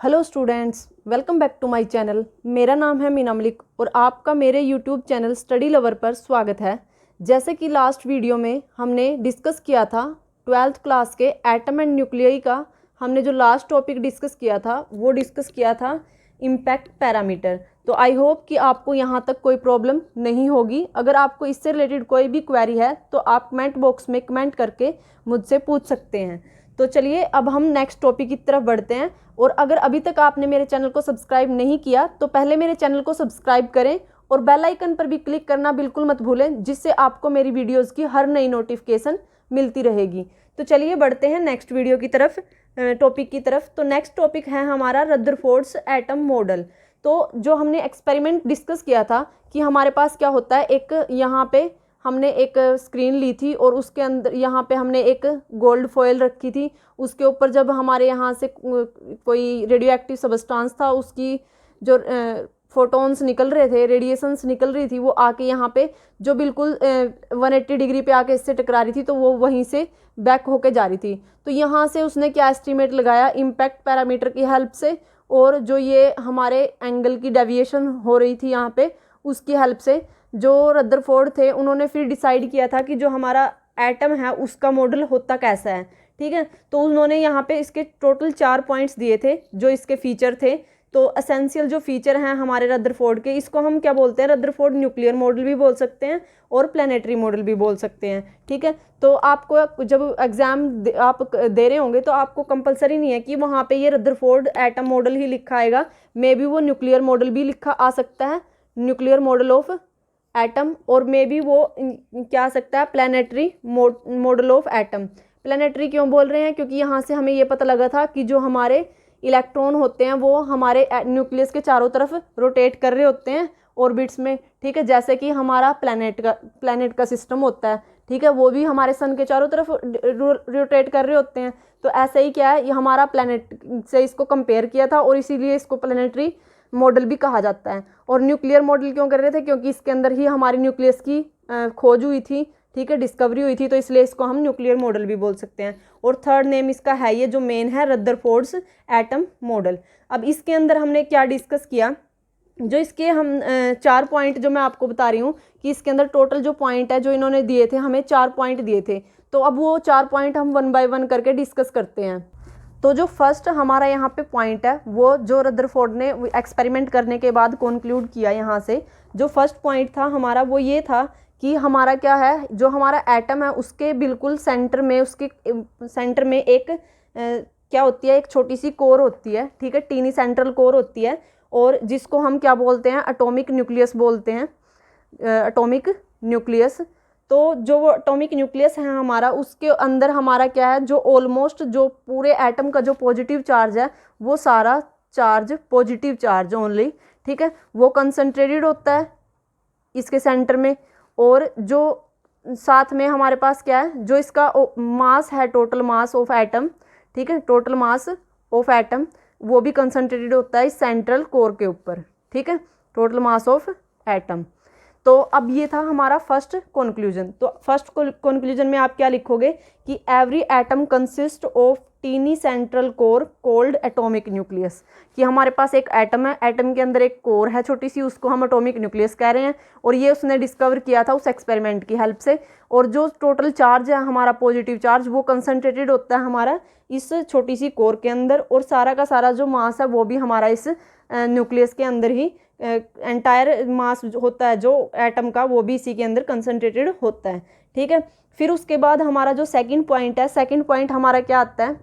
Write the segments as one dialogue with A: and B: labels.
A: Hello students, welcome back to my channel. मेरा नाम है मीना मलिक और आपका मेरे यूट्यूब चैनल स्टडी लवर पर स्वागत है। जैसे कि लास्ट वीडियो में हमने डिस्कस किया था 12th क्लास के एटम एंड न्यूक्लियाई का, हमने जो लास्ट टॉपिक डिस्कस किया था वो डिस्कस किया था इम्पैक्ट पैरामीटर। तो आई होप कि आपको यहाँ तक कोई प्रॉब्लम नहीं होगी। अगर आपको इससे रिलेटेड कोई भी क्वेरी है तो आप कमेंट बॉक्स में कमेंट करके मुझसे पूछ सकते हैं। तो चलिए अब हम नेक्स्ट टॉपिक की तरफ बढ़ते हैं। और अगर अभी तक आपने मेरे चैनल को सब्सक्राइब नहीं किया तो पहले मेरे चैनल को सब्सक्राइब करें और बेल आइकन पर भी क्लिक करना बिल्कुल मत भूलें, जिससे आपको मेरी वीडियोस की हर नई नोटिफिकेशन मिलती रहेगी। तो चलिए बढ़ते हैं नेक्स्ट वीडियो की तरफ, टॉपिक की तरफ। तो नेक्स्ट टॉपिक है हमारा रदरफोर्ड्स एटम मॉडल। तो जो हमने एक्सपेरिमेंट डिस्कस किया था कि हमारे पास क्या होता है, एक यहाँ पे हमने एक स्क्रीन ली थी और उसके अंदर यहाँ पे हमने एक गोल्ड फॉयल रखी थी। उसके ऊपर जब हमारे यहाँ से कोई रेडियो एक्टिव सब्सटेंस था, उसकी जो फोटोन्स निकल रहे थे, रेडिएशंस निकल रही थी, वो आके यहाँ पे जो बिल्कुल 180 डिग्री पे आके इससे टकरा रही थी, तो वो वहीं से बैक होके जा रही थी। तो यहाँ से उसने क्या एस्टिमेट लगाया इम्पैक्ट पैरामीटर की हेल्प से, और जो ये हमारे एंगल की डेविएशन हो रही थी यहाँ पे, उसकी हेल्प से जो रदरफोर्ड थे उन्होंने फिर डिसाइड किया था कि जो हमारा एटम है उसका मॉडल होता कैसा है। ठीक है, तो उन्होंने यहाँ पे इसके टोटल 4 पॉइंट्स दिए थे जो इसके फीचर थे। तो एसेंशियल जो फीचर हैं हमारे रदरफोर्ड के, इसको हम क्या बोलते हैं, रदरफोर्ड न्यूक्लियर मॉडल भी बोल सकते हैं और प्लानिटरी मॉडल भी बोल सकते हैं। ठीक है, तो आपको जब एग्जाम आप दे रहे होंगे तो आपको कंपलसरी नहीं है कि वहाँ पे ये रदरफोर्ड एटम मॉडल ही लिखा आएगा, मे बी वो न्यूक्लियर मॉडल भी लिखा आ सकता है, न्यूक्लियर मॉडल ऑफ एटम, और मे बी वो क्या आ सकता है planetary model of atom. Planetary क्यों बोल रहे हैं, क्योंकि यहाँ से हमें ये पता लगा था कि जो हमारे इलेक्ट्रॉन होते हैं वो हमारे न्यूक्लियस के चारों तरफ रोटेट कर रहे होते हैं ऑर्बिट्स में। ठीक है, जैसे कि हमारा प्लैनेट का सिस्टम होता है, ठीक है, वो भी हमारे सन के चारों तरफ रोटेट कर रहे होते हैं। तो ऐसे ही क्या है, ये हमारा प्लैनेट से इसको कंपेयर किया था और इसीलिए इसको प्लैनेटरी मॉडल भी कहा जाता है। और न्यूक्लियर मॉडल क्यों कर रहे थे, क्योंकि इसके अंदर ही हमारी न्यूक्लियस की खोज हुई थी, ठीक है, डिस्कवरी हुई थी, तो इसलिए इसको हम न्यूक्लियर मॉडल भी बोल सकते हैं। और थर्ड नेम इसका है ये जो मेन है, रदरफोर्ड्स एटम मॉडल। अब इसके अंदर हमने क्या डिस्कस किया, जो इसके हम 4 पॉइंट जो मैं आपको बता रही हूँ कि इसके अंदर टोटल जो पॉइंट है जो इन्होंने दिए थे, हमें 4 पॉइंट दिए थे। तो अब वो 4 पॉइंट हम 1 बाय 1 करके डिस्कस करते हैं। तो जो फर्स्ट हमारा यहाँ पे पॉइंट है, वो जो रदरफोर्ड ने एक्सपेरिमेंट करने के बाद कंक्लूड किया, यहाँ से जो फर्स्ट पॉइंट था हमारा वो ये था कि हमारा क्या है, जो हमारा एटम है उसके बिल्कुल सेंटर में, उसके सेंटर में एक क्या होती है, एक छोटी सी कोर होती है, ठीक है, टीनी सेंट्रल कोर होती है, और जिसको हम क्या बोलते हैं, एटॉमिक न्यूक्लियस बोलते हैं, एटॉमिक न्यूक्लियस। तो जो वो एटॉमिक न्यूक्लियस है हमारा, उसके अंदर हमारा क्या है, जो ऑलमोस्ट जो पूरे एटम का जो पॉजिटिव चार्ज है वो सारा चार्ज पॉजिटिव चार्ज ओनली, ठीक है, वो कंसंट्रेटेड होता है इसके सेंटर में। और जो साथ में हमारे पास क्या है, जो इसका मास है, टोटल मास ऑफ एटम, ठीक है, टोटल मास ऑफ एटम वो भी कंसंट्रेटेड होता है इस सेंट्रल कोर के ऊपर, ठीक है, टोटल मास ऑफ एटम। तो अब ये था हमारा फर्स्ट कंक्लूजन। तो फर्स्ट कंक्लूजन में आप क्या लिखोगे कि every atom consist of tiny central core called atomic nucleus, कि हमारे पास एक एटम है, एटम के अंदर एक कोर है छोटी सी, उसको हम एटॉमिक न्यूक्लियस कह रहे हैं, और ये उसने डिस्कवर किया था उस एक्सपेरिमेंट की हेल्प से। और जो टोटल चार्ज है हमारा पॉजिटिव चार्ज, वो कंसनट्रेटेड होता है हमारा इस छोटी सी कोर के अंदर, और सारा का सारा जो मास है वो भी हमारा इस न्यूक्लियस के अंदर ही, एंटायर मास होता है जो एटम का, वो भी इसी के अंदर कंसंट्रेटेड होता है, ठीक है। फिर उसके बाद हमारा जो सेकंड पॉइंट है, सेकंड पॉइंट हमारा क्या आता है,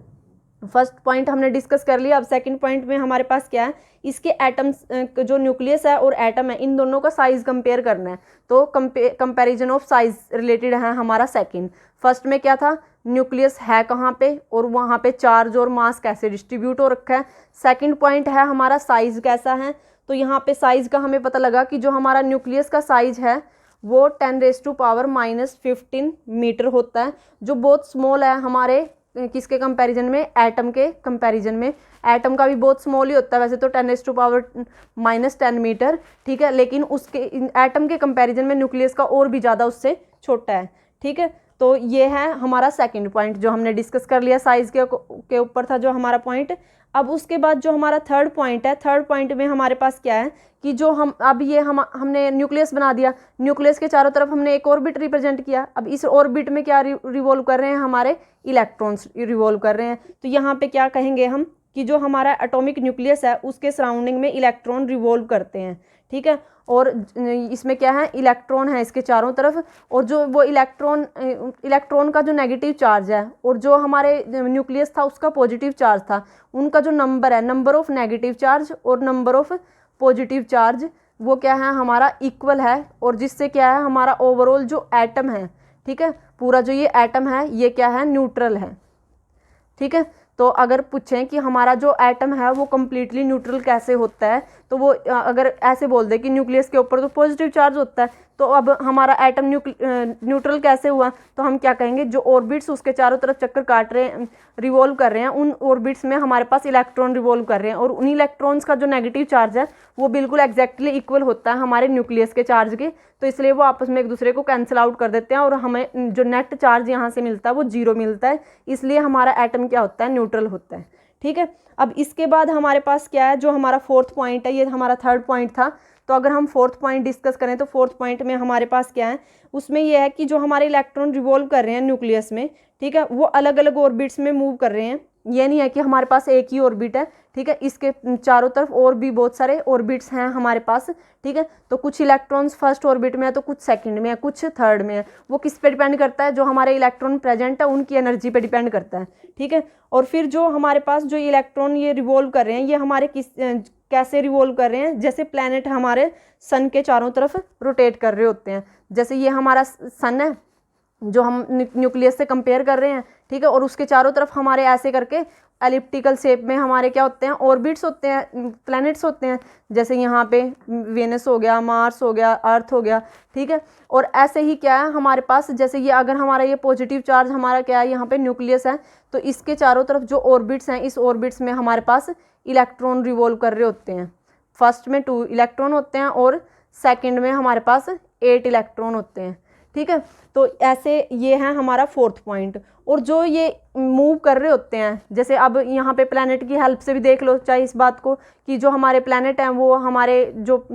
A: फर्स्ट पॉइंट हमने डिस्कस कर लिया। अब सेकंड पॉइंट में हमारे पास क्या है, इसके एटम्स जो न्यूक्लियस है और एटम है, इन दोनों का साइज कंपेयर करना है। तो कंपैरिजन ऑफ साइज रिलेटेड है हमारा सेकंड। फर्स्ट में क्या था, न्यूक्लियस है कहाँ पे और वहाँ पे चार्ज और मास कैसे डिस्ट्रीब्यूट हो रखा है। सेकंड पॉइंट है हमारा साइज कैसा है। तो यहाँ पे साइज का हमें पता लगा कि जो हमारा न्यूक्लियस का साइज है वो 10⁻⁻15 मीटर होता है, जो बहुत स्मॉल है हमारे किसके कंपैरिजन में, एटम के कंपैरिजन में। एटम का भी बहुत स्मॉल ही होता है वैसे तो 10⁻⁻10 मीटर, ठीक है, लेकिन उसके एटम के कंपैरिजन में न्यूक्लियस का और भी ज़्यादा उससे छोटा है, ठीक है। तो ये है हमारा सेकंड पॉइंट जो हमने डिस्कस कर लिया, साइज के ऊपर था जो हमारा पॉइंट। अब उसके बाद जो हमारा थर्ड पॉइंट है, थर्ड पॉइंट में हमारे पास क्या है कि जो अब ये हमने न्यूक्लियस बना दिया, न्यूक्लियस के चारों तरफ हमने एक ऑर्बिट रिप्रेजेंट किया। अब इस ऑर्बिट में क्या रिवॉल्व कर रहे हैं, हमारे इलेक्ट्रॉन्स रिवॉल्व कर रहे हैं। तो यहाँ पे क्या कहेंगे हम कि जो हमारा एटॉमिक न्यूक्लियस है उसके सराउंडिंग में इलेक्ट्रॉन रिवॉल्व करते हैं, ठीक है। और इसमें क्या है, इलेक्ट्रॉन है इसके चारों तरफ, और जो वो इलेक्ट्रॉन का जो नेगेटिव चार्ज है और जो हमारे न्यूक्लियस था उसका पॉजिटिव चार्ज था, उनका जो नंबर है, नंबर ऑफ नेगेटिव चार्ज और नंबर ऑफ पॉजिटिव चार्ज, वो क्या है हमारा इक्वल है। और जिससे क्या है हमारा ओवरऑल जो एटम है, ठीक है, पूरा जो ये एटम है ये क्या है, न्यूट्रल है, ठीक है। तो अगर पूछें कि हमारा जो एटम है वो कम्प्लीटली न्यूट्रल कैसे होता है, तो वो अगर ऐसे बोल दे कि न्यूक्लियस के ऊपर तो पॉजिटिव चार्ज होता है, तो अब हमारा एटम न्यूट्रल कैसे हुआ, तो हम क्या कहेंगे, जो ऑर्बिट्स उसके चारों तरफ चक्कर काट रहे हैं, रिवॉल्व कर रहे हैं, उन ऑर्बिट्स में हमारे पास इलेक्ट्रॉन रिवॉल्व कर रहे हैं, और उन इलेक्ट्रॉन्स का जो नेगेटिव चार्ज है वो बिल्कुल एग्जैक्टली इक्वल होता है हमारे न्यूक्लियस के चार्ज के। तो इसलिए वो आपस में एक दूसरे को कैंसिल आउट कर देते हैं और हमें जो नेट चार्ज यहाँ से मिलता है वो 0 मिलता है। इसलिए हमारा एटम क्या होता है, न्यूट्रल होता है, ठीक है। अब इसके बाद हमारे पास क्या है, जो हमारा फोर्थ पॉइंट है, ये हमारा थर्ड पॉइंट था। तो अगर हम फोर्थ पॉइंट डिस्कस करें तो फोर्थ पॉइंट में हमारे पास क्या है, उसमें यह है कि जो हमारे इलेक्ट्रॉन रिवॉल्व कर रहे हैं न्यूक्लियस में, ठीक है, वो अलग अलग ऑर्बिट्स में मूव कर रहे हैं। ये नहीं है कि हमारे पास एक ही ऑर्बिट है, ठीक है, इसके चारों तरफ और भी बहुत सारे ऑर्बिट्स हैं हमारे पास, ठीक है। तो कुछ इलेक्ट्रॉन्स फर्स्ट ऑर्बिट में है, तो कुछ सेकंड में है, कुछ थर्ड में है। वो किस पे डिपेंड करता है, जो हमारे इलेक्ट्रॉन प्रेजेंट है उनकी एनर्जी पे डिपेंड करता है, ठीक है। और फिर जो हमारे पास जो इलेक्ट्रॉन ये रिवॉल्व कर रहे हैं, ये हमारे कैसे रिवॉल्व कर रहे हैं, जैसे प्लैनेट हमारे सन के चारों तरफ रोटेट कर रहे होते हैं। जैसे ये हमारा सन है जो हम न्यूक्लियस से कंपेयर कर रहे हैं, ठीक है, और उसके चारों तरफ हमारे ऐसे करके एलिप्टिकल शेप में हमारे क्या होते हैं, ऑर्बिट्स होते हैं, प्लैनेट्स होते हैं। जैसे यहाँ पे वेनस हो गया, मार्स हो गया, अर्थ हो गया, ठीक है। और ऐसे ही क्या है हमारे पास, जैसे ये अगर हमारा ये पॉजिटिव चार्ज हमारा क्या है, यहाँ पे न्यूक्लियस है, तो इसके चारों तरफ जो ऑर्बिट्स हैं, इस ऑर्बिट्स में हमारे पास इलेक्ट्रॉन रिवॉल्व कर रहे होते हैं। फर्स्ट में 2 इलेक्ट्रॉन होते हैं और सेकेंड में हमारे पास 8 इलेक्ट्रॉन होते हैं, ठीक है। तो ऐसे ये है हमारा फोर्थ पॉइंट। और जो ये मूव कर रहे होते हैं, जैसे अब यहाँ पे प्लैनेट की हेल्प से भी देख लो चाहे इस बात को कि जो हमारे प्लैनेट हैं वो हमारे जो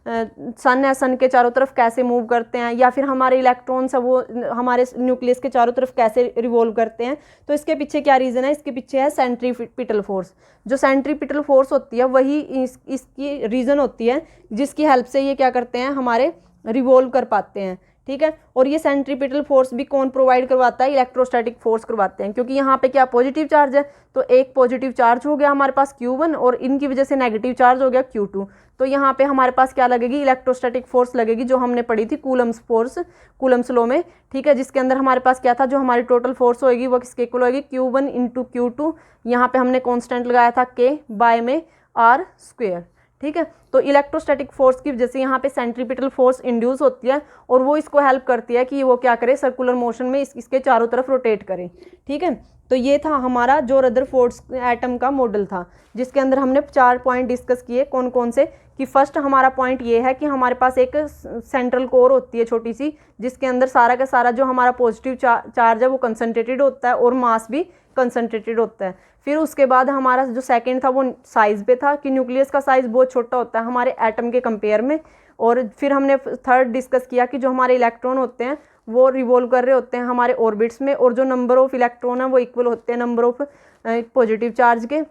A: सन है, सन के चारों तरफ कैसे मूव करते हैं, या फिर हमारे इलेक्ट्रॉन्स है वो हमारे न्यूक्लियस के चारों तरफ कैसे रिवॉल्व करते हैं। तो इसके पीछे क्या रीज़न है, इसके पीछे है सेंट्रीपिटल फोर्स। जो सेंट्रीपिटल फोर्स होती है वही इसकी रीज़न होती है जिसकी हेल्प से ये क्या करते हैं, हमारे रिवॉल्व कर पाते हैं, ठीक है। और ये सेंट्रीपिटल फोर्स भी कौन प्रोवाइड करवाता है, इलेक्ट्रोस्टैटिक फोर्स करवाते हैं, क्योंकि यहाँ पे क्या पॉजिटिव चार्ज है, तो एक पॉजिटिव चार्ज हो गया हमारे पास Q1 और इनकी वजह से नेगेटिव चार्ज हो गया Q2। तो यहाँ पे हमारे पास क्या लगेगी, इलेक्ट्रोस्टैटिक फोर्स लगेगी, जो हमने पढ़ी थी कूलम्स फोर्स, कूलम्स लॉ में, ठीक है, जिसके अंदर हमारे पास क्या था, जो हमारी टोटल फोर्स होगी वो किसके इक्वल होगी, Q1 इंटू Q2। यहाँ पे हमने कॉन्स्टेंट लगाया था K बाय में R², ठीक है। तो इलेक्ट्रोस्टैटिक फोर्स की वजह से यहाँ पे सेंट्रीपिटल फोर्स इंड्यूस होती है और वो इसको हेल्प करती है कि वो क्या करे, सर्कुलर मोशन में इसके चारों तरफ रोटेट करे, ठीक है। तो ये था हमारा जो रदरफोर्ड एटम का मॉडल था, जिसके अंदर हमने 4 पॉइंट डिस्कस किए। कौन कौन से, कि फर्स्ट हमारा पॉइंट ये है कि हमारे पास एक सेंट्रल कोर होती है छोटी सी, जिसके अंदर सारा का सारा जो हमारा पॉजिटिव चार्ज है वो कंसनट्रेटेड होता है और मास भी कंसनट्रेटेड होता है। फिर उसके बाद हमारा जो सेकंड था वो साइज़ पे था कि न्यूक्लियस का साइज़ बहुत छोटा होता है हमारे एटम के कंपेयर में। और फिर हमने थर्ड डिस्कस किया कि जो हमारे इलेक्ट्रॉन होते हैं वो रिवॉल्व कर रहे होते हैं हमारे ऑर्बिट्स में, और जो नंबर ऑफ इलेक्ट्रॉन है वो इक्वल होते हैं नंबर ऑफ पॉजिटिव चार्ज के,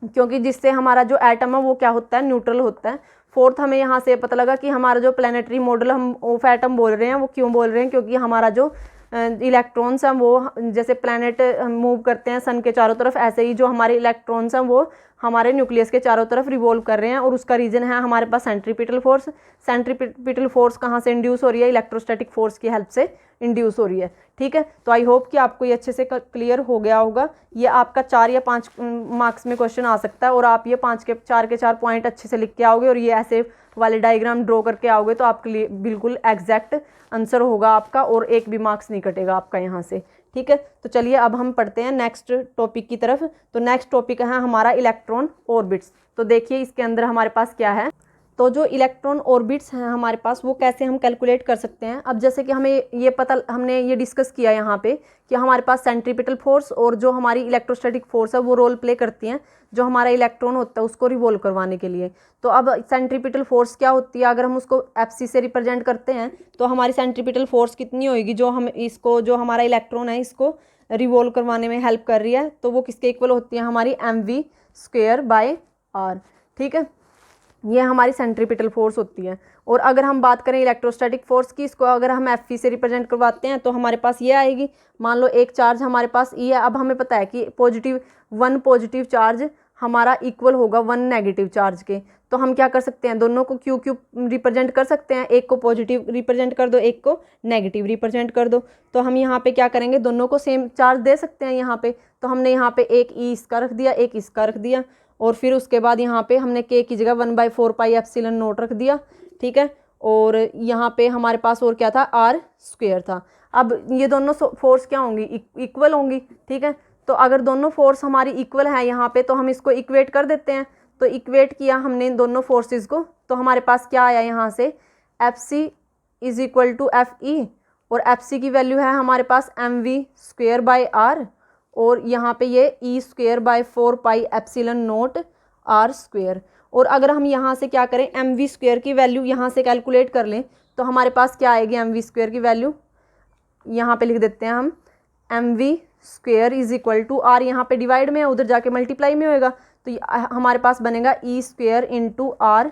A: क्योंकि जिससे हमारा जो एटम है वो क्या होता है, न्यूट्रल होता है। फोर्थ हमें यहाँ से पता लगा कि हमारा जो प्लानिटरी मॉडल हम ऑफ एटम बोल रहे हैं वो क्यों बोल रहे हैं, क्योंकि हमारा जो इलेक्ट्रॉन्स हैं वो जैसे प्लैनेट मूव करते हैं सन के चारों तरफ, ऐसे ही जो हमारे इलेक्ट्रॉन्स हैं वो हमारे न्यूक्लियस के चारों तरफ रिवॉल्व कर रहे हैं। और उसका रीज़न है हमारे पास सेंट्रीपिटल फोर्स। सेंट्रीपिटल फोर्स कहाँ से इंड्यूस हो रही है, इलेक्ट्रोस्टैटिक फोर्स की हेल्प से इंड्यूस हो रही है, ठीक है। तो आई होप कि आपको ये अच्छे से क्लियर हो गया होगा। ये आपका 4 या 5 मार्क्स में क्वेश्चन आ सकता है, और आप ये 5 के 4 पॉइंट अच्छे से लिख के आओगे और ये ऐसे वाले डायग्राम ड्रॉ करके आओगे तो आपके लिए बिल्कुल एग्जैक्ट आंसर होगा आपका, और एक भी मार्क्स नहीं कटेगा आपका यहाँ से, ठीक है। तो चलिए अब हम पढ़ते हैं नेक्स्ट टॉपिक की तरफ। तो नेक्स्ट टॉपिक है हमारा इलेक्ट्रॉन ऑर्बिट्स। तो देखिए इसके अंदर हमारे पास क्या है, तो जो इलेक्ट्रॉन ऑर्बिट्स हैं हमारे पास वो कैसे हम कैलकुलेट कर सकते हैं। अब जैसे कि हमने ये डिस्कस किया यहाँ पे कि हमारे पास सेंट्रीपिटल फोर्स और जो हमारी इलेक्ट्रोस्टैटिक फोर्स है वो रोल प्ले करती हैं जो हमारा इलेक्ट्रॉन होता है उसको रिवॉल्व करवाने के लिए। तो अब सेंट्रीपिटल फोर्स क्या होती है, अगर हम उसको Fc से रिप्रेजेंट करते हैं तो हमारी सेंट्रीपिटल फोर्स कितनी होगी, जो हमारा इलेक्ट्रॉन है इसको रिवॉल्व करवाने में हेल्प कर रही है, तो वो किसके इक्वल होती है, हमारी mv²/r। ठीक है, ये हमारी सेंट्रीपिटल फोर्स होती है। और अगर हम बात करें इलेक्ट्रोस्टैटिक फोर्स की, इसको अगर हम Fe से रिप्रेजेंट करवाते हैं तो हमारे पास ये आएगी। मान लो एक चार्ज हमारे पास E है, अब हमें पता है कि वन पॉजिटिव चार्ज हमारा इक्वल होगा 1 नेगेटिव चार्ज के। तो हम क्या कर सकते हैं, दोनों को क्यू रिप्रेजेंट कर सकते हैं, एक को पॉजिटिव रिप्रेजेंट कर दो, एक को नेगेटिव रिप्रेजेंट कर दो। तो हम यहाँ पे क्या करेंगे, दोनों को सेम चार्ज दे सकते हैं यहाँ पे। तो हमने यहाँ पे एक E इसका रख दिया, एक इसका रख दिया, और फिर उसके बाद यहाँ पे हमने K की जगह 1/4πε0 रख दिया। ठीक है, और यहाँ पे हमारे पास और क्या था, r² था। अब ये दोनों फोर्स क्या होंगी, इक्वल होंगी। ठीक है, तो अगर दोनों फोर्स हमारी इक्वल है यहाँ पे तो हम इसको इक्वेट कर देते हैं। तो इक्वेट किया हमने इन दोनों फोर्सेस को, तो हमारे पास क्या आया यहाँ से, Fc = Fe, और Fc की वैल्यू है हमारे पास mv²/r, और यहाँ पे ये E²/4πε0r²। और अगर हम यहाँ से क्या करें, mv² की वैल्यू यहाँ से कैलकुलेट कर लें तो हमारे पास क्या आएगी, mv² की वैल्यू यहाँ पे लिख देते हैं हम, mv² = r, यहाँ पे डिवाइड में है, उधर जाके मल्टीप्लाई में होएगा, तो हमारे पास बनेगा E² r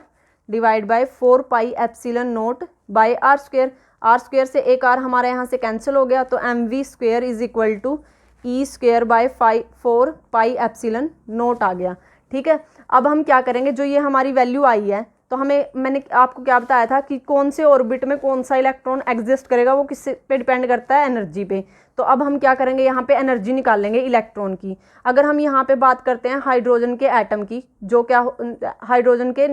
A: / 4πε0/r²। r² से एक r हमारा यहाँ से कैंसिल हो गया, तो mv² = E²/4πε0 आ गया। ठीक है, अब हम क्या करेंगे, जो ये हमारी वैल्यू आई है, तो मैंने आपको क्या बताया था कि कौन से ऑर्बिट में कौन सा इलेक्ट्रॉन एग्जिस्ट करेगा, वो किस पे डिपेंड करता है, एनर्जी पे। तो अब हम क्या करेंगे, यहाँ पे एनर्जी निकाल लेंगे इलेक्ट्रॉन की। अगर हम यहाँ पे बात करते हैं हाइड्रोजन के एटम की, जो क्या हाइड्रोजन के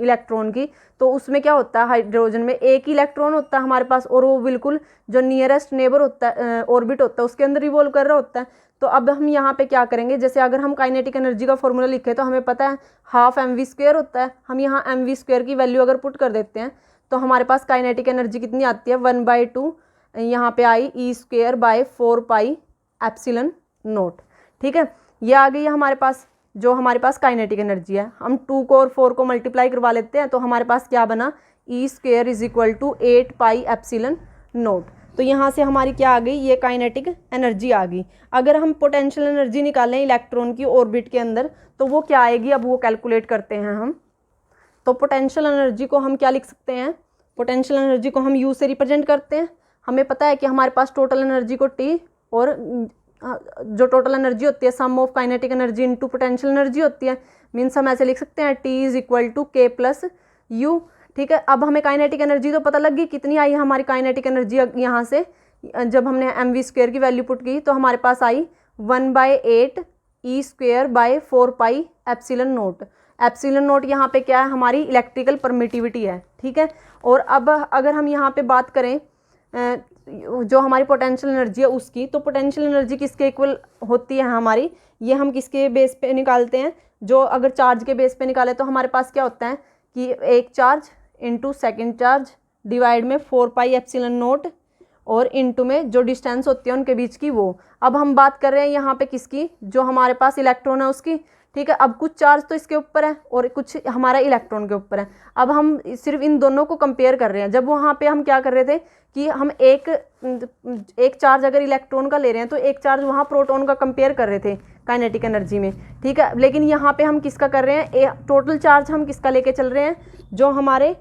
A: इलेक्ट्रॉन की, तो उसमें क्या होता है, हाइड्रोजन में एक ही इलेक्ट्रॉन होता है हमारे पास, और वो बिल्कुल जो नियरेस्ट नेबर होता है, ऑर्बिट होता है, उसके अंदर रिवॉल्व कर रहा होता है। तो अब हम यहाँ पे क्या करेंगे, जैसे अगर हम काइनेटिक एनर्जी का फॉर्मूला लिखे तो हमें पता है 12 mv² होता है। हम यहाँ mv² की वैल्यू अगर पुट कर देते हैं तो हमारे पास काइनेटिक एनर्जी कितनी आती है, 1/2 यहाँ पे आई E²/4πε0। ठीक है, ये आ गई हमारे पास जो हमारे पास काइनेटिक एनर्जी है। हम 2 को और 4 को मल्टीप्लाई करवा लेते हैं तो हमारे पास क्या बना, E² = 8πε0। तो यहाँ से हमारी क्या आ गई, ये काइनेटिक एनर्जी आ गई। अगर हम पोटेंशियल एनर्जी निकालें इलेक्ट्रॉन की ऑर्बिट के अंदर तो वो क्या आएगी, अब वो कैलकुलेट करते हैं हम। तो पोटेंशियल एनर्जी को हम क्या लिख सकते हैं, पोटेंशियल एनर्जी को हम U से रिप्रेजेंट करते हैं। हमें पता है कि हमारे पास टोटल एनर्जी को T, और जो टोटल एनर्जी होती है sum of kinetic energy into potential energy होती है। मीन्स हम ऐसे लिख सकते हैं T = K + U। ठीक है, अब हमें काइनेटिक एनर्जी तो पता लग गई कितनी आई हमारी काइनेटिक एनर्जी। यहाँ से जब हमने mv² की वैल्यू पुट की तो हमारे पास आई 1/8 E²/4πε0। ε0 यहाँ पे क्या है, हमारी इलेक्ट्रिकल परमिटिविटी है। ठीक है, और अब अगर हम यहाँ पे बात करें जो हमारी पोटेंशियल एनर्जी है उसकी, तो पोटेंशियल एनर्जी किसके इक्वल होती है हमारी, ये हम किसके बेस पे निकालते हैं, जो अगर चार्ज के बेस पे निकाले तो हमारे पास क्या होता है कि एक charge into second charge divide में 4πε0 और इंटू में जो डिस्टेंस होती है उनके बीच की वो। अब हम बात कर रहे हैं यहाँ पे किसकी, जो हमारे पास इलेक्ट्रॉन है उसकी। ठीक है, अब कुछ चार्ज तो इसके ऊपर है और कुछ हमारा इलेक्ट्रॉन के ऊपर है। अब हम सिर्फ इन दोनों को कंपेयर कर रहे हैं। जब वहाँ पे हम क्या कर रहे थे कि हम एक चार्ज अगर इलेक्ट्रॉन का ले रहे हैं तो एक चार्ज वहाँ प्रोटॉन का कंपेयर कर रहे थे काइनेटिक एनर्जी में। ठीक है, लेकिन यहाँ पे हम किसका कर रहे हैं, टोटल चार्ज हम किसका लेके चल रहे हैं, जो हमारे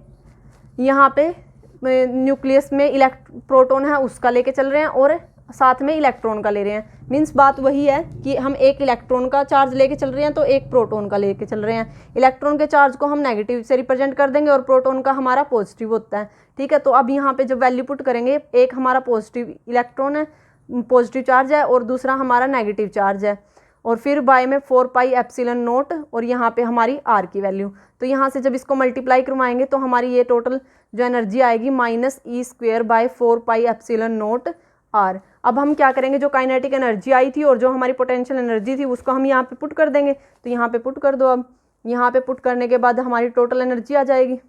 A: यहाँ पे न्यूक्लियस में प्रोटॉन है उसका लेके चल रहे हैं और साथ में इलेक्ट्रॉन का ले रहे हैं। मीन्स बात वही है कि हम एक इलेक्ट्रॉन का चार्ज लेके चल रहे हैं तो एक प्रोटॉन का लेके चल रहे हैं। इलेक्ट्रॉन के चार्ज को हम नेगेटिव से रिप्रेजेंट कर देंगे और प्रोटॉन का हमारा पॉजिटिव होता है। ठीक है, तो अब यहाँ पे जब वैल्यू पुट करेंगे, एक हमारा पॉजिटिव इलेक्ट्रॉन है, पॉजिटिव चार्ज है, और दूसरा हमारा नेगेटिव चार्ज है, और फिर बाय में 4πε0 और यहाँ पे हमारी r की वैल्यू। तो यहाँ से जब इसको मल्टीप्लाई करवाएंगे तो हमारी ये टोटल जो एनर्जी आएगी -E²/4πε0r। अब हम क्या करेंगे, जो काइनेटिक एनर्जी आई थी और जो हमारी पोटेंशियल एनर्जी थी उसको हम यहाँ पे पुट कर देंगे। तो यहाँ पे पुट कर दो अब, यहाँ पे पुट करने के बाद हमारी टोटल एनर्जी आ जाएगी।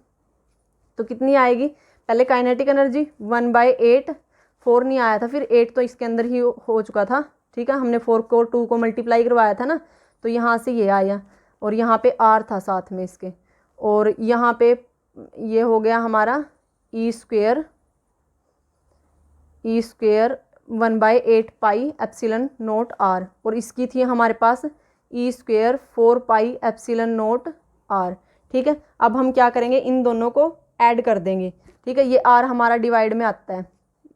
A: तो कितनी आएगी, पहले काइनेटिक एनर्जी 1/8, 4 नहीं आया था, फिर 8 तो इसके अंदर ही हो चुका था, ठीक है, हमने 4 को 2 को मल्टीप्लाई करवाया था ना, तो यहाँ से ये आया, और यहाँ पे r था साथ में इसके, और यहाँ पे ये हो गया हमारा E square 1/8 pi epsilon naught r, और इसकी थी हमारे पास E square 4 pi epsilon naught r। ठीक है, अब हम क्या करेंगे, इन दोनों को ऐड कर देंगे। ठीक है, ये r हमारा डिवाइड में आता है,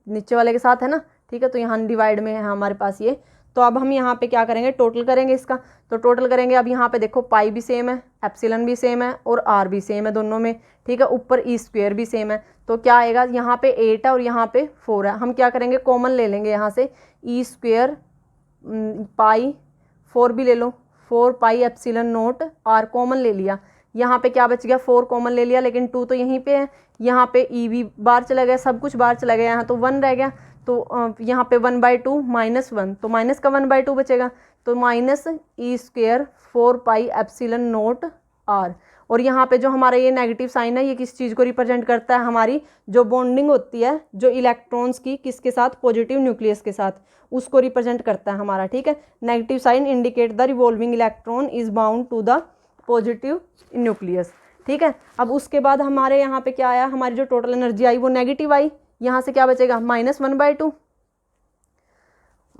A: नीचे वाले के साथ है ना, ठीक है, तो यहाँ डिवाइड में है हमारे पास ये। तो अब हम यहाँ पे क्या करेंगे, टोटल करेंगे इसका। तो टोटल करेंगे, अब यहाँ पे देखो पाई भी सेम है, एप्सिलॉन भी सेम है, और r भी सेम है दोनों में। ठीक है, ऊपर ई स्क्वेयर भी सेम है, तो क्या आएगा, यहाँ पे 8 है और यहाँ पे 4 है। हम क्या करेंगे, कॉमन ले लेंगे यहाँ से, ई स्क्वेयर पाई 4 भी ले लो, 4 pi epsilon naught r common ले लिया। यहाँ पे क्या बच गया, 4 कॉमन ले लिया, लेकिन 2 तो यहीं पे है, यहाँ पे ई भी बाहर चला गया, सब कुछ बाहर चला गया, यहाँ तो 1 रह गया। तो यहाँ पे 1/2 -1, तो माइनस का 1/2 बचेगा, तो माइनस ई square 4 pi epsilon naught r। और यहाँ पे जो हमारा ये नेगेटिव साइन है, ये किस चीज़ को रिप्रेजेंट करता है, हमारी जो बॉन्डिंग होती है जो इलेक्ट्रॉन्स की, किसके साथ, पॉजिटिव न्यूक्लियस के साथ, उसको रिप्रेजेंट करता है हमारा। ठीक है, negative sign indicate the revolving electron is bound to the positive nucleus. ठीक है, अब उसके बाद हमारे यहाँ पे क्या आया, हमारी जो टोटल एनर्जी आई वो नेगेटिव आई। यहाँ से क्या बचेगा, -1/2,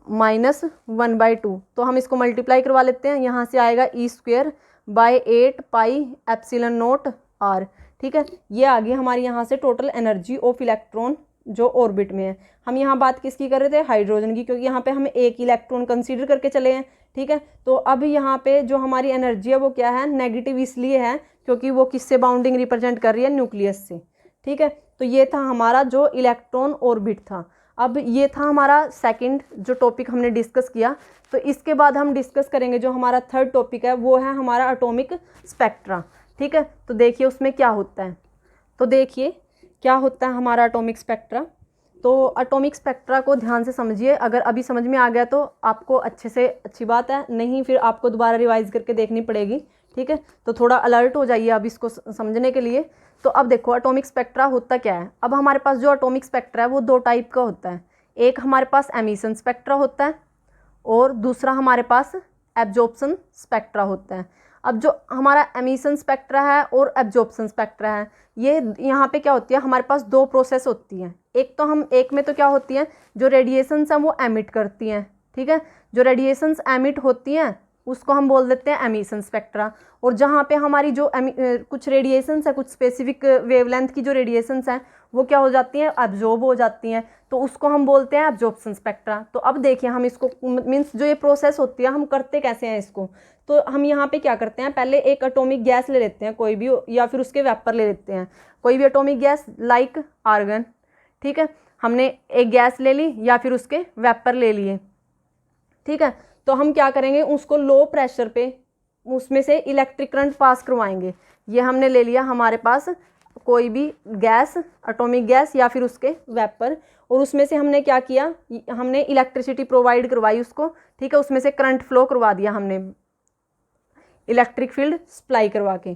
A: -1/2, तो हम इसको मल्टीप्लाई करवा लेते हैं, यहाँ से आएगा E square 8 pi epsilon naught r। ठीक है, ये आ गई हमारी यहाँ से टोटल एनर्जी ऑफ इलेक्ट्रॉन जो ऑर्बिट में है। हम यहाँ बात किसकी कर रहे थे, हाइड्रोजन की, क्योंकि यहाँ पे हम एक इलेक्ट्रॉन कंसीडर करके चले हैं। ठीक है, तो अब यहाँ पे जो हमारी एनर्जी है वो क्या है, नेगेटिव इसलिए है क्योंकि वो किससे बाउंडिंग रिप्रेजेंट कर रही है, न्यूक्लियस से। ठीक है, तो ये था हमारा जो इलेक्ट्रॉन ऑर्बिट था। अब ये था हमारा सेकंड जो टॉपिक हमने डिस्कस किया। तो इसके बाद हम डिस्कस करेंगे जो हमारा थर्ड टॉपिक है, वो है हमारा एटॉमिक स्पेक्ट्रा। ठीक है, तो देखिए उसमें क्या होता है, तो देखिए क्या होता है हमारा एटॉमिक स्पेक्ट्रा। तो एटॉमिक स्पेक्ट्रा को ध्यान से समझिए, अगर अभी समझ में आ गया तो आपको अच्छे से अच्छी बात है, नहीं फिर आपको दोबारा रिवाइज करके देखनी पड़ेगी। ठीक है, तो थोड़ा अलर्ट हो जाइए अब इसको समझने के लिए। तो अब देखो एटॉमिक स्पेक्ट्रा होता क्या है। अब हमारे पास जो एटॉमिक स्पेक्ट्रा है वो 2 टाइप का होता है, एक हमारे पास एमिशन स्पेक्ट्रा होता है और दूसरा हमारे पास एब्जॉर्प्शन स्पेक्ट्रा होता है। अब जो हमारा एमिशन स्पेक्ट्रा है और एब्जॉर्प्शन स्पेक्ट्रा है, ये यहाँ पे क्या होती है, हमारे पास 2 प्रोसेस होती हैं। एक में तो क्या होती है, जो रेडिएशंस हैं वो एमिट करती हैं। ठीक है, जो रेडिएशंस एमिट होती हैं उसको हम बोल देते हैं एमिशन स्पेक्ट्रा। और जहाँ पे हमारी जो कुछ रेडिएशंस है, कुछ स्पेसिफिक वेवलेंथ की जो रेडिएशंस हैं वो क्या हो जाती हैं, एब्जॉर्ब हो जाती हैं, तो उसको हम बोलते हैं एब्जॉर्प्शन स्पेक्ट्रा। तो अब देखिए हम इसको मीन्स जो ये प्रोसेस होती है हम करते कैसे हैं इसको। तो हम यहाँ पे क्या करते हैं, पहले एक एटॉमिक गैस ले लेते हैं कोई भी, या फिर उसके वेपर ले लेते हैं कोई भी एटॉमिक गैस लाइक आर्गन। ठीक है, हमने एक गैस ले ली या फिर उसके वेपर ले लिए। ठीक है, तो हम क्या करेंगे, उसको लो प्रेशर पे उसमें से इलेक्ट्रिक करंट पास करवाएंगे। ये हमने ले लिया हमारे पास कोई भी गैस, एटॉमिक गैस या फिर उसके वेपर, और उसमें से हमने क्या किया, हमने इलेक्ट्रिसिटी प्रोवाइड करवाई उसको। ठीक है, उसमें से करंट फ्लो करवा दिया हमने, इलेक्ट्रिक फील्ड सप्लाई करवा के।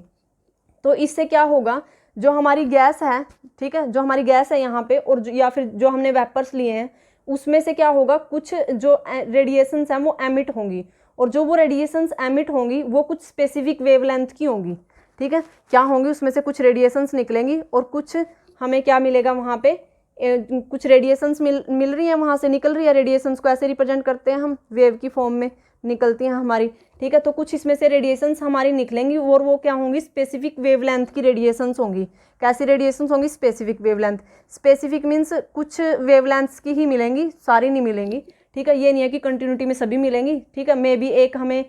A: तो इससे क्या होगा, जो हमारी गैस है, ठीक है, जो हमारी गैस है यहाँ पे, और या फिर जो हमने वेपर्स लिए हैं उसमें से क्या होगा, कुछ जो रेडिएशंस हैं वो एमिट होंगी, और जो वो रेडिएशंस एमिट होंगी वो कुछ स्पेसिफिक वेवलेंथ की होंगी। ठीक है, क्या होंगी, उसमें से कुछ रेडिएशंस निकलेंगी और कुछ हमें क्या मिलेगा वहाँ पे, कुछ रेडिएशंस मिल रही हैं, वहाँ से निकल रही है। रेडिएशंस को ऐसे रिप्रेजेंट करते हैं हम, वेव की फॉर्म में निकलती हैं हमारी। ठीक है, तो कुछ इसमें से रेडिएशंस हमारी निकलेंगी और वो क्या होंगी, स्पेसिफिक वेवलेंथ की रेडिएशंस होंगी। कैसी रेडिएशंस होंगी, स्पेसिफिक वेवलेंथ। स्पेसिफिक मीन्स कुछ वेवलेंथ्स की ही मिलेंगी, सारी नहीं मिलेंगी। ठीक है, ये नहीं है कि कंटिन्यूटी में सभी मिलेंगी। ठीक है, मे बी एक हमें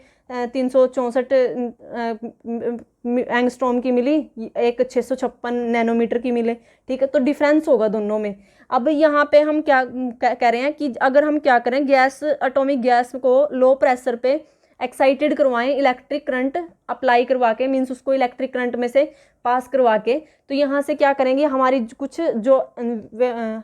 A: 364 एंगस्ट्रॉम की मिली, एक 656 नैनोमीटर की मिले। ठीक है, तो डिफरेंस होगा दोनों में। अब यहाँ पे हम क्या कह रहे हैं कि अगर हम क्या करें, गैस, एटॉमिक गैस को लो प्रेशर पे एक्साइटेड करवाएं, इलेक्ट्रिक करंट अप्लाई करवा के, मीन्स उसको इलेक्ट्रिक करंट में से पास करवा के, तो यहाँ से क्या करेंगे, हमारी कुछ जो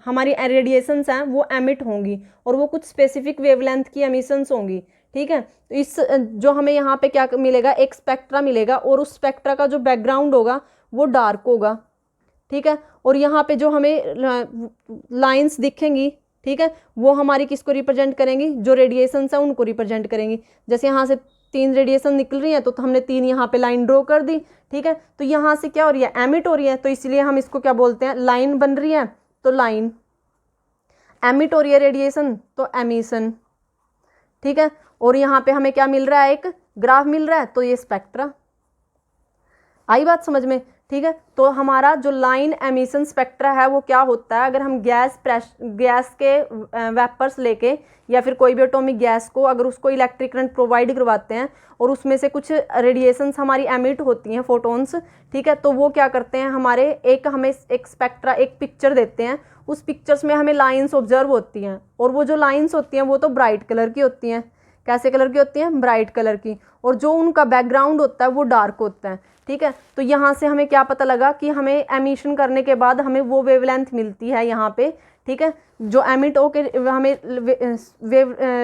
A: हमारी रेडिएशंस हैं वो एमिट होंगी और वो कुछ स्पेसिफिक वेवलेंथ की एमिशंस होंगी। ठीक है। तो इस जो हमें यहाँ पे क्या मिलेगा, एक स्पेक्ट्रा मिलेगा और उस स्पेक्ट्रा का जो बैकग्राउंड होगा वो डार्क होगा, ठीक है। और यहाँ पे जो हमें लाइंस दिखेंगी, ठीक है, वो हमारी किसको रिप्रेजेंट करेंगी, जो रेडिएशंस है उनको रिप्रेजेंट करेंगी। जैसे यहाँ से 3 रेडिएशन निकल रही है तो हमने 3 यहाँ पे लाइन ड्रॉ कर दी, ठीक है। तो यहाँ से क्या हो रही है, एमिट हो रही है, तो इसलिए हम इसको क्या बोलते हैं, लाइन बन रही है तो लाइन, एमिट हो रही है रेडिएशन तो एमिशन, ठीक है। और यहाँ पे हमें क्या मिल रहा है, एक ग्राफ मिल रहा है, तो ये स्पेक्ट्रा। आई बात समझ में, ठीक है। तो हमारा जो लाइन एमिशन स्पेक्ट्रा है वो क्या होता है, अगर हम गैस के वेपर्स लेके या फिर कोई भी एटॉमिक गैस को अगर उसको इलेक्ट्रिक करंट प्रोवाइड करवाते हैं और उसमें से कुछ रेडिएशंस हमारी एमिट होती हैं, फोटोन्स, ठीक है, तो वो क्या करते हैं, हमारे हमें एक स्पेक्ट्रा, एक पिक्चर देते हैं। उस पिक्चर्स में हमें लाइन्स ऑब्जर्व होती हैं और वो जो लाइन्स होती हैं वो तो ब्राइट कलर की होती हैं। कैसे कलर की होती हैं, ब्राइट कलर की। और जो उनका बैकग्राउंड होता है वो डार्क होता है, ठीक है। तो यहाँ से हमें क्या पता लगा कि हमें एमिशन करने के बाद हमें वो वेवलेंथ मिलती है यहाँ पे, ठीक है। जो एमिट होके हमें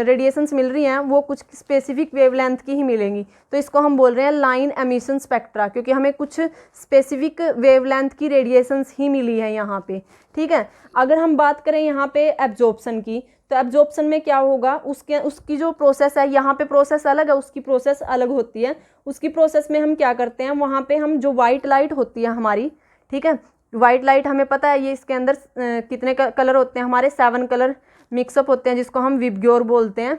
A: रेडिएशंस मिल रही हैं वो कुछ स्पेसिफिक वेवलेंथ की ही मिलेंगी, तो इसको हम बोल रहे हैं लाइन एमिशन स्पेक्ट्रा, क्योंकि हमें कुछ स्पेसिफिक वेवलेंथ की रेडिएशंस ही मिली है यहाँ पे, ठीक है। अगर हम बात करें यहाँ पे एब्जॉर्प्शन की, तो एब्जॉर्प्शन में क्या होगा, उसकी जो प्रोसेस है, यहाँ पे प्रोसेस अलग है, उसकी प्रोसेस अलग होती है। उसकी प्रोसेस में हम क्या करते हैं, वहाँ पे हम जो वाइट लाइट होती है हमारी, ठीक है, वाइट लाइट हमें पता है ये इसके अंदर कितने कलर होते हैं, हमारे 7 कलर मिक्सअप होते हैं जिसको हम विबग्योर बोलते हैं,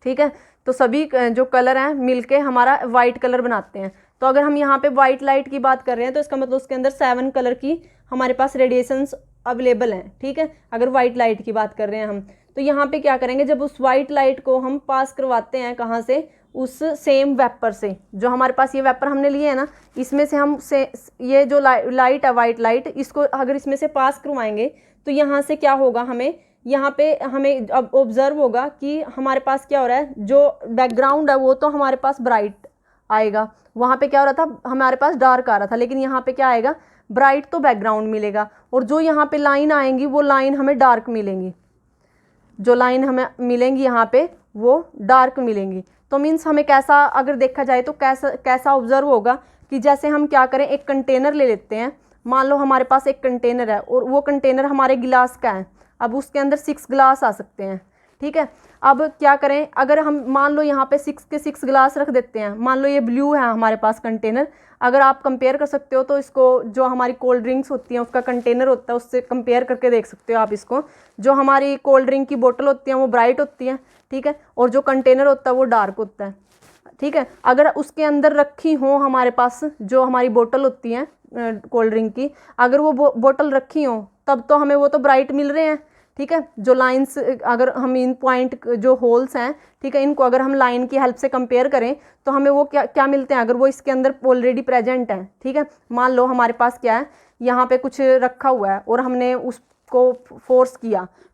A: ठीक है। तो सभी जो कलर हैं मिलके हमारा वाइट कलर बनाते हैं। तो अगर हम यहाँ पे वाइट लाइट की बात कर रहे हैं तो इसका मतलब उसके अंदर 7 कलर की हमारे पास रेडिएशंस अवेलेबल हैं, ठीक है, अगर वाइट लाइट की बात कर रहे हैं हम। तो यहाँ पे क्या करेंगे, जब उस वाइट लाइट को हम पास करवाते हैं, कहाँ से, उस सेम वेपर से, जो हमारे पास ये वेपर हमने लिए है ना, इसमें से हम ये जो लाइट है वाइट लाइट, इसको अगर इसमें से पास करवाएंगे तो यहाँ से क्या होगा, यहाँ पे हमें अब ऑब्जर्व होगा कि हमारे पास क्या हो रहा है, जो बैकग्राउंड है वो तो हमारे पास ब्राइट आएगा, वहाँ पे क्या हो रहा था, हमारे पास डार्क आ रहा था, लेकिन यहाँ पे क्या आएगा, ब्राइट तो बैकग्राउंड मिलेगा। और जो यहाँ पे लाइन आएंगी वो लाइन हमें डार्क मिलेंगी, जो लाइन हमें मिलेंगी यहाँ पे वो डार्क मिलेंगी। तो मीन्स हमें कैसा, अगर देखा जाए तो कैसा ऑब्जर्व होगा कि जैसे हम क्या करें, एक कंटेनर ले लेते हैं, मान लो हमारे पास एक कंटेनर है और वो कंटेनर हमारे गिलास का है, अब उसके अंदर 6 गिलास आ सकते हैं, ठीक है। अब क्या करें, अगर हम मान लो यहाँ पे 6 के 6 गिलास रख देते हैं, मान लो ये ब्लू है हमारे पास कंटेनर, अगर आप कंपेयर कर सकते हो तो इसको जो हमारी कोल्ड ड्रिंक्स होती हैं उसका कंटेनर होता है उससे कंपेयर करके देख सकते हो आप इसको। जो हमारी कोल्ड ड्रिंक की बोतल होती हैं वो ब्राइट होती हैं, ठीक है, और जो कंटेनर होता है वो डार्क होता है, ठीक है। अगर उसके अंदर रखी हो हमारे पास जो हमारी बोतल होती हैं कोल्ड ड्रिंक की, अगर वो बोतल रखी हो तब तो हमें वो तो ब्राइट मिल रहे हैं, ठीक है। जो लाइंस, अगर हम इन पॉइंट जो होल्स हैं, ठीक है, इनको अगर हम लाइन की हेल्प से कंपेयर करें तो हमें वो क्या मिलते हैं, अगर वो इसके अंदर ऑलरेडी प्रेजेंट हैं, ठीक है। मान लो हमारे पास क्या है, यहाँ पे कुछ रखा हुआ है और हमने उसको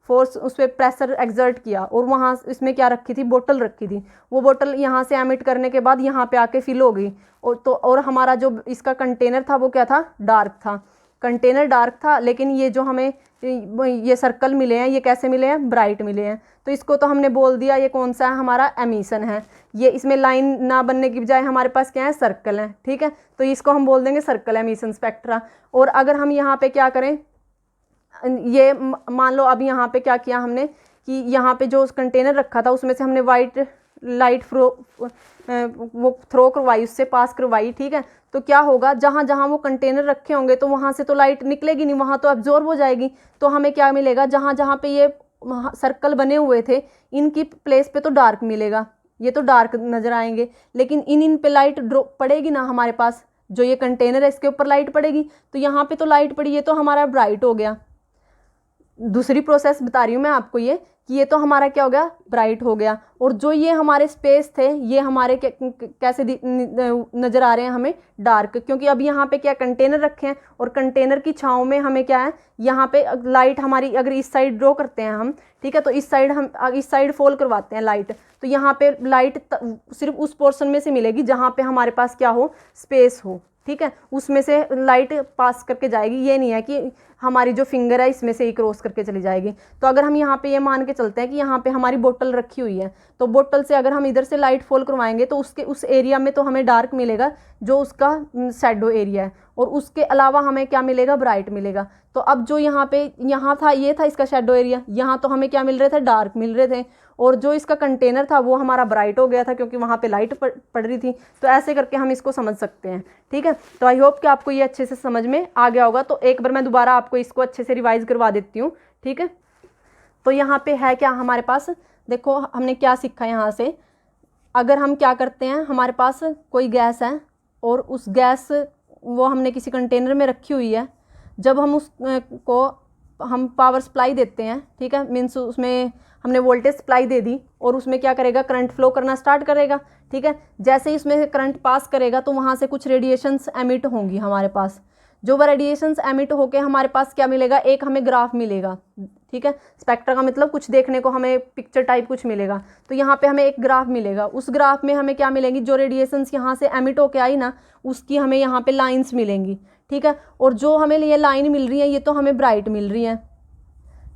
A: फोर्स उस पर प्रेशर एक्सर्ट किया और वहाँ इसमें क्या रखी थी, बोतल रखी थी, वो बोतल यहाँ से एमिट करने के बाद यहाँ पे आके फिल हो गई और हमारा जो इसका कंटेनर था वो क्या था, डार्क था, कंटेनर डार्क था, लेकिन ये जो हमें ये सर्कल मिले हैं ये कैसे मिले हैं, ब्राइट मिले हैं। तो इसको तो हमने बोल दिया ये कौन सा है, हमारा एमिशन है। ये इसमें लाइन ना बनने की बजाय हमारे पास क्या है, सर्कल है, ठीक है। तो इसको हम बोल देंगे सर्कल एमिशन स्पेक्ट्रा। और अगर हम यहाँ पे क्या करें, ये मान लो अब यहाँ पे क्या किया हमने कि यहाँ पे जो कंटेनर रखा था उसमें से हमने वाइट लाइट वो थ्रो करवाई, उससे पास करवाई, ठीक है। तो क्या होगा, जहाँ जहाँ वो कंटेनर रखे होंगे तो वहाँ से तो लाइट निकलेगी नहीं, वहाँ तो एब्जॉर्ब हो जाएगी। तो हमें क्या मिलेगा, जहाँ जहाँ पे ये सर्कल बने हुए थे इनकी प्लेस पे तो डार्क मिलेगा, ये तो डार्क नज़र आएंगे, लेकिन इन पे लाइट ड्रॉप पड़ेगी ना, हमारे पास जो ये कंटेनर है इसके ऊपर लाइट पड़ेगी, तो यहाँ पे तो लाइट पड़ी, ये तो हमारा ब्राइट हो गया। दूसरी प्रोसेस बता रही हूँ मैं आपको ये कि ये तो हमारा क्या हो गया, ब्राइट हो गया। और जो ये हमारे स्पेस थे ये हमारे कैसे नज़र आ रहे हैं, हमें डार्क, क्योंकि अब यहाँ पे क्या कंटेनर रखे हैं और कंटेनर की छाँव में हमें क्या है, यहाँ पे लाइट हमारी अगर इस साइड ड्रॉ करते हैं हम, ठीक है, तो इस साइड हम इस साइड फॉल करवाते हैं लाइट, तो यहाँ पे लाइट सिर्फ उस पोर्शन में से मिलेगी जहाँ पे हमारे पास क्या हो, स्पेस हो, ठीक है, उसमें से लाइट पास करके जाएगी। ये नहीं है कि हमारी जो फिंगर है इसमें से ही क्रॉस करके चली जाएगी। तो अगर हम यहाँ पे ये मान के चलते हैं कि यहाँ पे हमारी बोतल रखी हुई है, तो बोतल से अगर हम इधर से लाइट फॉल करवाएंगे तो उसके उस एरिया में तो हमें डार्क मिलेगा जो उसका शैडो एरिया है, और उसके अलावा हमें क्या मिलेगा, ब्राइट मिलेगा। तो अब जो यहाँ पे यहाँ था, ये था इसका शैडो एरिया, यहाँ तो हमें क्या मिल रहे थे, डार्क मिल रहे थे, और जो इसका कंटेनर था वो हमारा ब्राइट हो गया था क्योंकि वहाँ पे लाइट पड़ रही थी। तो ऐसे करके हम इसको समझ सकते हैं। ठीक है, तो आई होप कि आपको ये अच्छे से समझ में आ गया होगा। तो एक बार मैं दोबारा आपको इसको अच्छे से रिवाइज करवा देती हूँ। ठीक है, तो यहाँ पे है क्या हमारे पास, देखो हमने क्या सीखा यहाँ से। अगर हम क्या करते हैं, हमारे पास कोई गैस है और उस गैस वो हमने किसी कंटेनर में रखी हुई है, जब हम उसको हम पावर सप्लाई देते हैं, ठीक है, मीन्स उसमें हमने वोल्टेज सप्लाई दे दी और उसमें क्या करेगा, करंट फ्लो करना स्टार्ट करेगा। ठीक है, जैसे ही उसमें करंट पास करेगा तो वहाँ से कुछ रेडिएशंस एमिट होंगी हमारे पास। जो रेडिएशंस एमिट होके हमारे पास क्या मिलेगा, एक हमें ग्राफ मिलेगा। ठीक है, स्पेक्ट्रा का मतलब कुछ देखने को हमें पिक्चर टाइप कुछ मिलेगा। तो यहाँ पे हमें एक ग्राफ मिलेगा, उस ग्राफ में हमें क्या मिलेंगी, जो रेडिएशंस यहाँ से एमिट होके आई ना, उसकी हमें यहाँ पे लाइन्स मिलेंगी। ठीक है, और जो हमें ये लाइन मिल रही है ये तो हमें ब्राइट मिल रही है।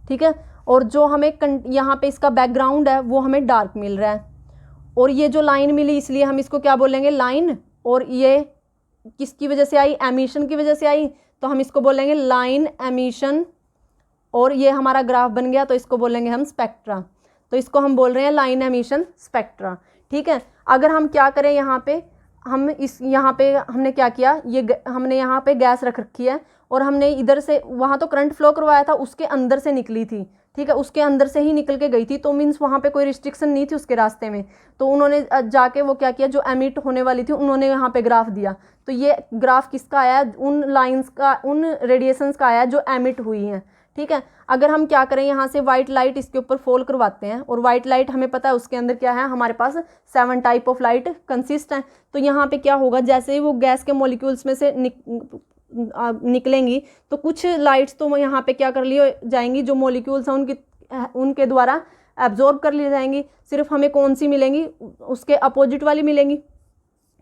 A: ठीक है, और जो हमें यहाँ पे इसका बैकग्राउंड है वो हमें डार्क मिल रहा है। और ये जो लाइन मिली इसलिए हम इसको क्या बोलेंगे, लाइन। और ये किसकी वजह से आई, एमिशन की वजह से आई, तो हम इसको बोलेंगे लाइन एमिशन। और ये हमारा ग्राफ बन गया तो इसको बोलेंगे हम स्पेक्ट्रा। तो इसको हम बोल रहे हैं लाइन एमिशन स्पेक्ट्रा। ठीक है, अगर हम क्या करें, यहाँ पे हम यहाँ पे हमने क्या किया, ये हमने यहाँ पे गैस रख रखी है और हमने इधर से, वहाँ तो करंट फ्लो करवाया था, उसके अंदर से निकली थी। ठीक है, उसके अंदर से ही निकल के गई थी, तो मीन्स वहाँ पे कोई रिस्ट्रिक्शन नहीं थी उसके रास्ते में। तो उन्होंने जाके वो क्या किया, जो एमिट होने वाली थी उन्होंने यहाँ पे ग्राफ दिया। तो ये ग्राफ किसका आया, उन लाइंस का, उन रेडिएशंस का आया जो एमिट हुई हैं। ठीक है, अगर हम क्या करें, यहाँ से वाइट लाइट इसके ऊपर फॉल करवाते हैं, और वाइट लाइट हमें पता है उसके अंदर क्या है, हमारे पास 7 टाइप ऑफ लाइट कंसिस्ट हैं। तो यहाँ पे क्या होगा, जैसे ही वो गैस के मॉलिक्यूल्स में से निकलेंगी तो कुछ लाइट्स तो यहाँ पे क्या कर ली जाएंगी, जो मॉलिक्यूल्स हैं उनके द्वारा एब्जॉर्ब कर ली जाएंगी। सिर्फ हमें कौन सी मिलेंगी, उसके अपोजिट वाली मिलेंगी।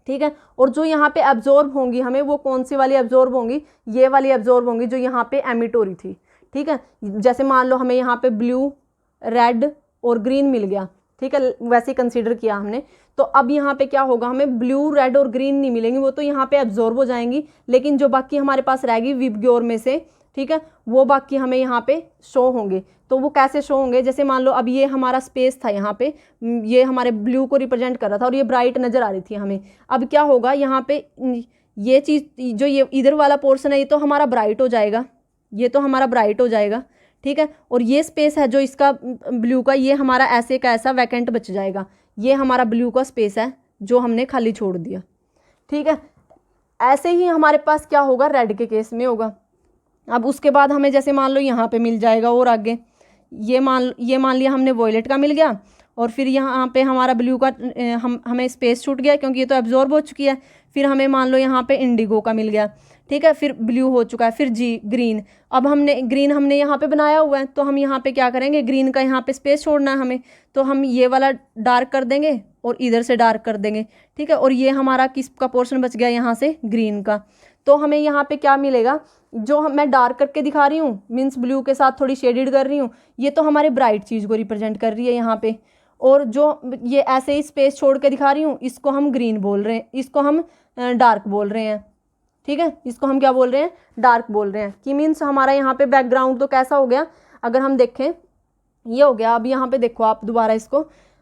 A: ठीक है, और जो यहाँ पे एब्जॉर्ब होंगी हमें, वो कौन सी वाली एब्जॉर्ब होंगी, ये वाली एब्जॉर्ब होंगी जो यहाँ पे एमिट हो रही थी। ठीक है, जैसे मान लो हमें यहाँ पे ब्लू, रेड और ग्रीन मिल गया। ठीक है, वैसे कंसीडर किया हमने। तो अब यहाँ पे क्या होगा, हमें ब्लू, रेड और ग्रीन नहीं मिलेंगी, वो तो यहाँ पे एब्जॉर्ब हो जाएंगी। लेकिन जो बाकी हमारे पास रहेगी विबग्योर में से, ठीक है, वो बाकी हमें यहाँ पे शो होंगे। तो वो कैसे शो होंगे, जैसे मान लो अब ये हमारा स्पेस था, यहाँ पे ये हमारे ब्लू को रिप्रेजेंट कर रहा था और ये ब्राइट नज़र आ रही थी हमें। अब क्या होगा, यहाँ पे ये चीज़ जो ये इधर वाला पोर्शन है ये तो हमारा ब्राइट हो जाएगा, ये तो हमारा ब्राइट हो जाएगा। ठीक है, और ये स्पेस है जो इसका ब्लू का, ये हमारा ऐसे का ऐसा वैकेंट बच जाएगा। ये हमारा ब्लू का स्पेस है जो हमने खाली छोड़ दिया। ठीक है, ऐसे ही हमारे पास क्या होगा, रेड के केस में होगा। अब उसके बाद हमें जैसे मान लो यहाँ पे मिल जाएगा, और आगे ये मान लिया हमने वॉयलेट का मिल गया, और फिर यहाँ पे हमारा ब्लू का हमें स्पेस छूट गया क्योंकि ये तो एब्जॉर्ब हो चुकी है। फिर हमें मान लो यहाँ पे इंडिगो का मिल गया। ठीक है, फिर ब्लू हो चुका है, फिर ग्रीन। अब ग्रीन हमने यहाँ पे बनाया हुआ है, तो हम यहाँ पे क्या करेंगे, ग्रीन का यहाँ पे स्पेस छोड़ना है हमें, तो हम ये वाला डार्क कर देंगे और इधर से डार्क कर देंगे। ठीक है, और ये हमारा किसका पोर्शन बच गया, यहाँ से ग्रीन का। तो हमें यहाँ पे क्या मिलेगा, जो मैं डार्क करके दिखा रही हूँ, मीन्स ब्लू के साथ थोड़ी शेडेड कर रही हूँ, ये तो हमारे ब्राइट चीज़ को रिप्रेजेंट कर रही है यहाँ पे। और जो ये ऐसे ही स्पेस छोड़ के दिखा रही हूँ, इसको हम ग्रीन बोल रहे हैं, इसको हम डार्क बोल रहे हैं। ठीक है, इसको हम क्या बोल रहे हैं, डार्क बोल रहे हैं। कि मीन्स हमारा यहाँ पे बैकग्राउंड तो कैसा हो गया, अगर हम देखें ये हो गया। अब यहाँ पे देखो आप दोबारा इसको,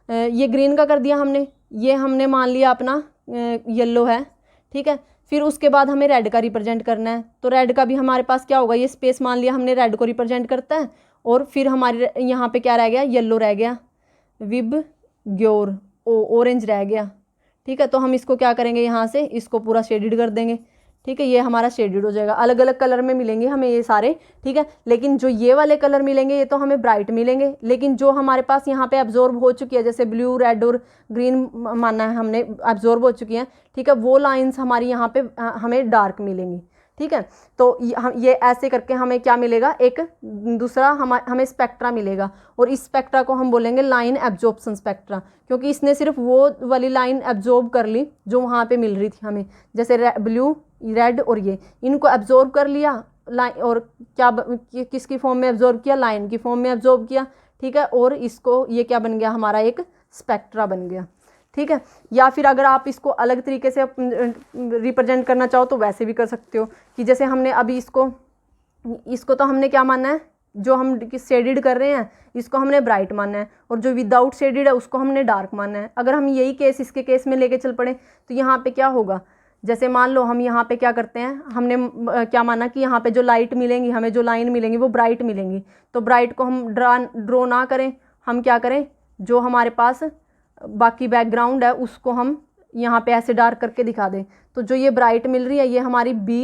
A: ये ग्रीन का कर दिया हमने, ये हमने मान लिया अपना येलो है। ठीक है, फिर उसके बाद हमें रेड का रिप्रेजेंट करना है, तो रेड का भी हमारे पास क्या होगा, ये स्पेस मान लिया हमने रेड को रिप्रेजेंट करता है, और फिर हमारे यहाँ पे क्या रह गया, येलो रह गया, विबग्योर ऑरेंज रह गया। ठीक है, तो हम इसको क्या करेंगे, यहाँ से इसको पूरा शेडेड कर देंगे। ठीक है, ये हमारा शेडेड हो जाएगा। अलग अलग कलर में मिलेंगे हमें ये सारे। ठीक है, लेकिन जो ये वाले कलर मिलेंगे ये तो हमें ब्राइट मिलेंगे, लेकिन जो हमारे पास यहाँ पे एब्जॉर्ब हो चुकी है, जैसे ब्लू, रेड और ग्रीन माना है हमने, एब्जॉर्ब हो चुकी हैं। ठीक है, वो लाइंस हमारी यहाँ पे हमें डार्क मिलेंगी। ठीक है, तो ये ऐसे करके हमें क्या मिलेगा, एक दूसरा हमें स्पेक्ट्रा मिलेगा, और इस स्पेक्ट्रा को हम बोलेंगे लाइन एब्जॉर्प्शन स्पेक्ट्रा, क्योंकि इसने सिर्फ वो वाली लाइन एब्जॉर्ब कर ली जो वहाँ पे मिल रही थी हमें। जैसे ब्लू, रेड और ये, इनको एब्जॉर्ब कर लिया लाइन, और क्या किसकी फॉर्म में एब्जॉर्ब किया, लाइन की फॉर्म में एब्जॉर्ब किया, ठीक है। और इसको ये क्या बन गया, हमारा एक स्पेक्ट्रा बन गया, ठीक है। या फिर अगर आप इसको अलग तरीके से रिप्रेजेंट करना चाहो तो वैसे भी कर सकते हो, कि जैसे हमने अभी इसको तो हमने क्या मानना है, जो हम शेडिड कर रहे हैं इसको हमने ब्राइट मानना है, और जो विदाउट शेडिड है उसको हमने डार्क मानना है। अगर हम यही केस इसके केस में लेके चल पड़े तो यहाँ पे क्या होगा, जैसे मान लो हम यहाँ पे क्या करते हैं, हमने क्या माना कि यहाँ पे जो लाइट मिलेंगी, हमें जो लाइन मिलेंगी वो ब्राइट मिलेंगी, तो ब्राइट को हम ड्रॉ ना करें, हम क्या करें, जो हमारे पास बाकी बैकग्राउंड है उसको हम यहाँ पे ऐसे डार्क करके दिखा दें। तो जो ये ब्राइट मिल रही है ये हमारी B,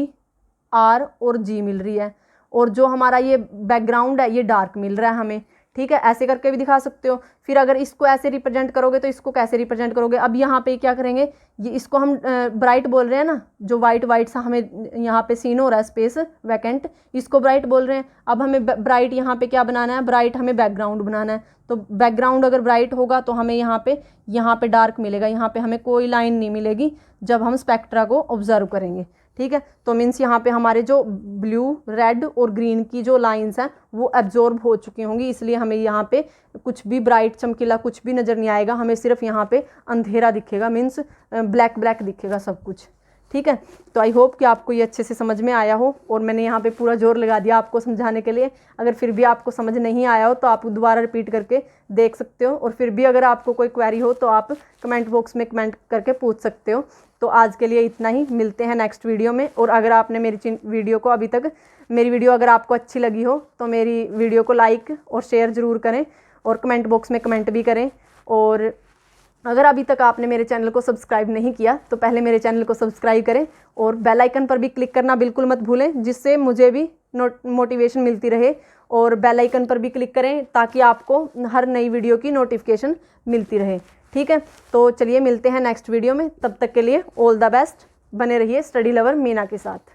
A: R और G मिल रही है, और जो हमारा ये बैकग्राउंड है ये डार्क मिल रहा है हमें, ठीक है। ऐसे करके भी दिखा सकते हो। फिर अगर इसको ऐसे रिप्रेजेंट करोगे तो इसको कैसे रिप्रेजेंट करोगे, अब यहाँ पे क्या करेंगे, ये इसको हम ब्राइट बोल रहे हैं ना, जो वाइट सा हमें यहाँ पे सीन हो रहा है स्पेस वैकेंट, इसको ब्राइट बोल रहे हैं। अब हमें ब्राइट यहाँ पे क्या बनाना है, ब्राइट हमें बैकग्राउंड बनाना है। तो बैकग्राउंड अगर ब्राइट होगा तो हमें यहाँ पे डार्क मिलेगा, यहाँ पे हमें कोई लाइन नहीं मिलेगी जब हम स्पेक्ट्रा को ऑब्जर्व करेंगे, ठीक है। तो मीन्स यहाँ पे हमारे जो ब्लू, रेड और ग्रीन की जो लाइंस हैं वो एब्जॉर्ब हो चुकी होंगी, इसलिए हमें यहाँ पे कुछ भी ब्राइट चमकीला कुछ भी नज़र नहीं आएगा, हमें सिर्फ यहाँ पे अंधेरा दिखेगा, मीन्स ब्लैक दिखेगा सब कुछ, ठीक है। तो आई होप कि आपको ये अच्छे से समझ में आया हो, और मैंने यहाँ पे पूरा जोर लगा दिया आपको समझाने के लिए। अगर फिर भी आपको समझ नहीं आया हो तो आप दोबारा रिपीट करके देख सकते हो, और फिर भी अगर आपको कोई क्वेरी हो तो आप कमेंट बॉक्स में कमेंट करके पूछ सकते हो। तो आज के लिए इतना ही, मिलते हैं नेक्स्ट वीडियो में। और अगर आपने मेरी वीडियो को मेरी वीडियो अगर आपको अच्छी लगी हो तो मेरी वीडियो को लाइक और शेयर ज़रूर करें, और कमेंट बॉक्स में कमेंट भी करें। और अगर अभी तक आपने मेरे चैनल को सब्सक्राइब नहीं किया तो पहले मेरे चैनल को सब्सक्राइब करें, और बेल आइकन पर भी क्लिक करना बिल्कुल मत भूलें, जिससे मुझे भी मोटिवेशन मिलती रहे। और बेल आइकन पर भी क्लिक करें ताकि आपको हर नई वीडियो की नोटिफिकेशन मिलती रहे, ठीक है। तो चलिए मिलते हैं नेक्स्ट वीडियो में, तब तक के लिए ऑल द बेस्ट, बने रहिए स्टडी लवर मीना के साथ।